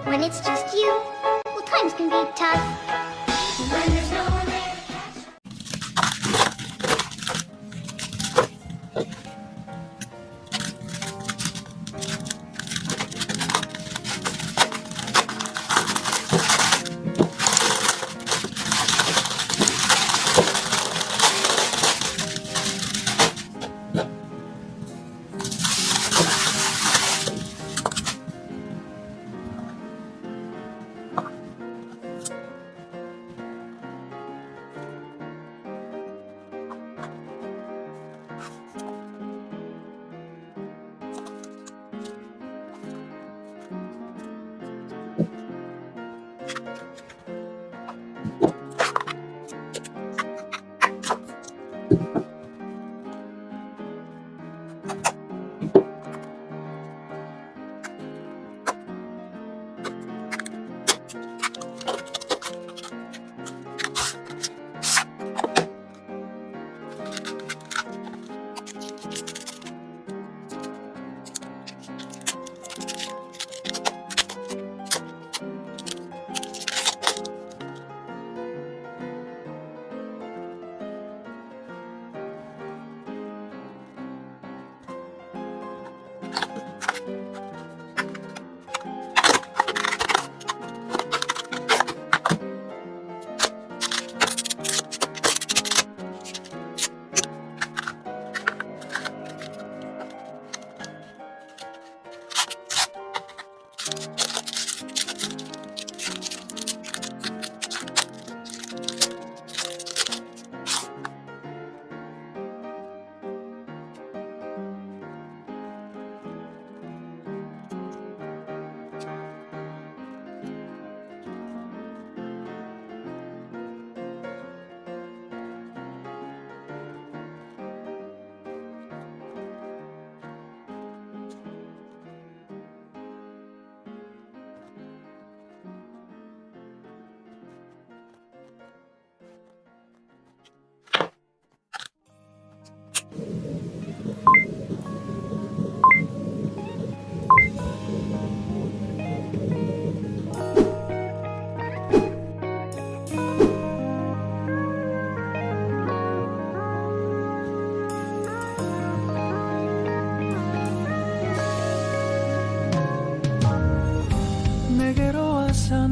When it's just you, well, times can be tough. When there's no one there.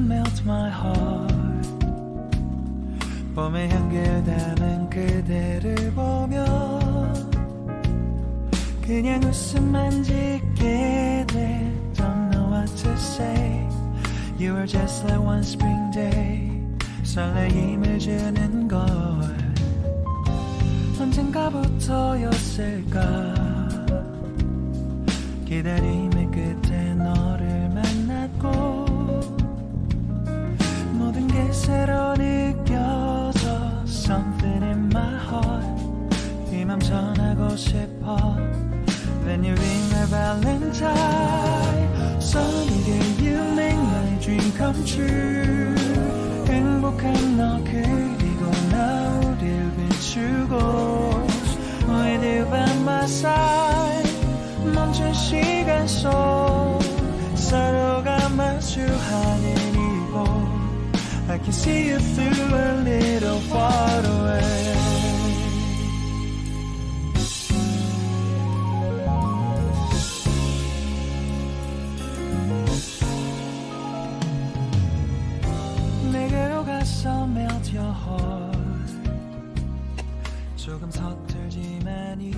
Melt my heart. 봄의 향기를 담은 그대를 보며 그냥 웃음만 짓게 돼. Don't know what to say. You were just like one spring day. 설레임을 주는 걸 언젠가부터였을까. 기다림의 끝에 너를 만났고 모든 게 새로 느껴져. Something in my heart. 이 맘 전하고 싶어. Then you ring my valentine. Sunny day you make my dream come true. 행복한 너 그리고 나 우릴 비추고 With you by my side. 멈춘 시간 속 서로가 마주하는 이곳 I can see you through a little far away. 내게로 가서 melt your heart. 조금 서툴지만 이